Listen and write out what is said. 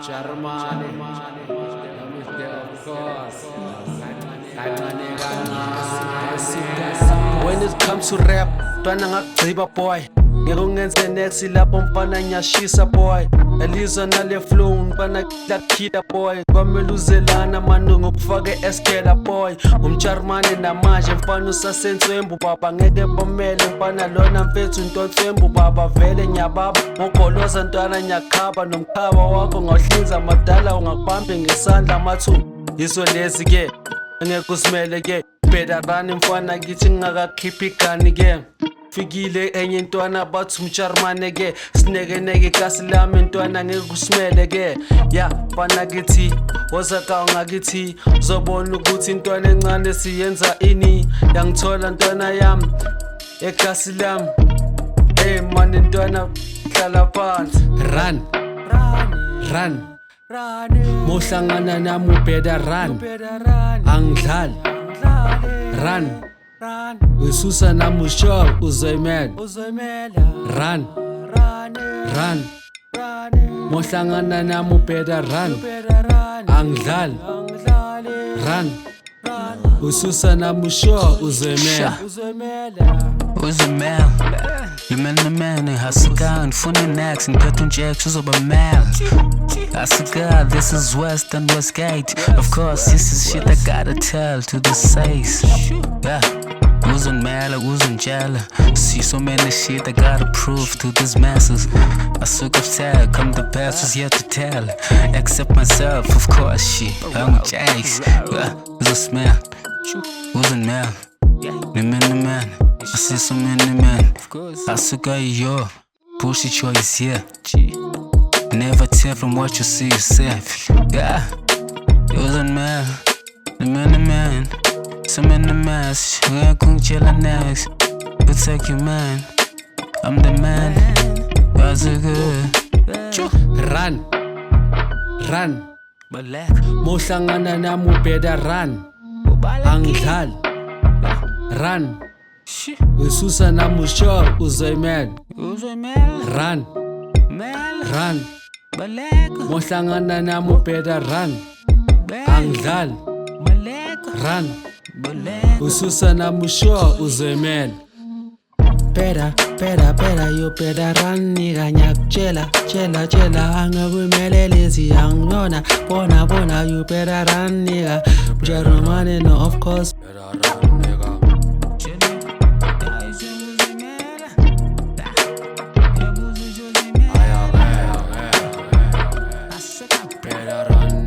Germany, of course. When it comes to rap, twana ngakugciba boy. Ngeke ungenze next lapho mfana nyashisa boy. Elizwa nale flow mfana lakhida boy. Kwamele uzelana manu ngokufake eskela boy. Umjarmane namanje mfana usasenswembu baba ngeke bomele mfana lona mfethu ntontsembu baba vele nyababa ngogoloza ntwana nyakhaba nomkhaba wakho ngawhlinza madala ungakubambe ngesandla mathu yiso lezi ke ngeke usimele ke bedarani mfana kithi ngakakhiphi igani ke fikile enye ntwana bathi umjarmane ke sinekeneke ikasi lami ntwana ngeke usimele ke ya mfana kithi wozaka ngakithi uzobona ukuthi intwana encane siyenza ini yangithola ntwana yami ekasi lami hey man intwana hlala phansi run mohlangana nami ubheda run angidlali run ususa nami usho uzoyimela run mohlangana nami ubheda run angidlali run ususa nami usho uzoyimela uzimela limenemene hasika ngifuna next ngiphethe unjecks uzoba mela hasika this is West and Westgate of course this is shit I gotta tell to the says yeah uzimela uzimjela see so many shit I gotta prove to these masses I suck of tag come the past was yet to tell except myself of course shit I'm with Jakes yeah uzimela uzimela limenemene I see so many men. I suck at yo. Push your choice here. Never tell from what you see yourself. Yeah. It wasn't man. The man. So many mess. We ain't gonna chill next. You take your man. I'm the man. That's a good. Run. Mohlangana nami ubheda run. Angidlali. Run. Ususa nami usho uzoyimela run mohlangana nami ubheda run angidlali run ususa nami usho uzoyimela Better, you better run nigga nyakutshela angekuimele lezi angiyona bona you better run nigga Germany no of course better run nigga better run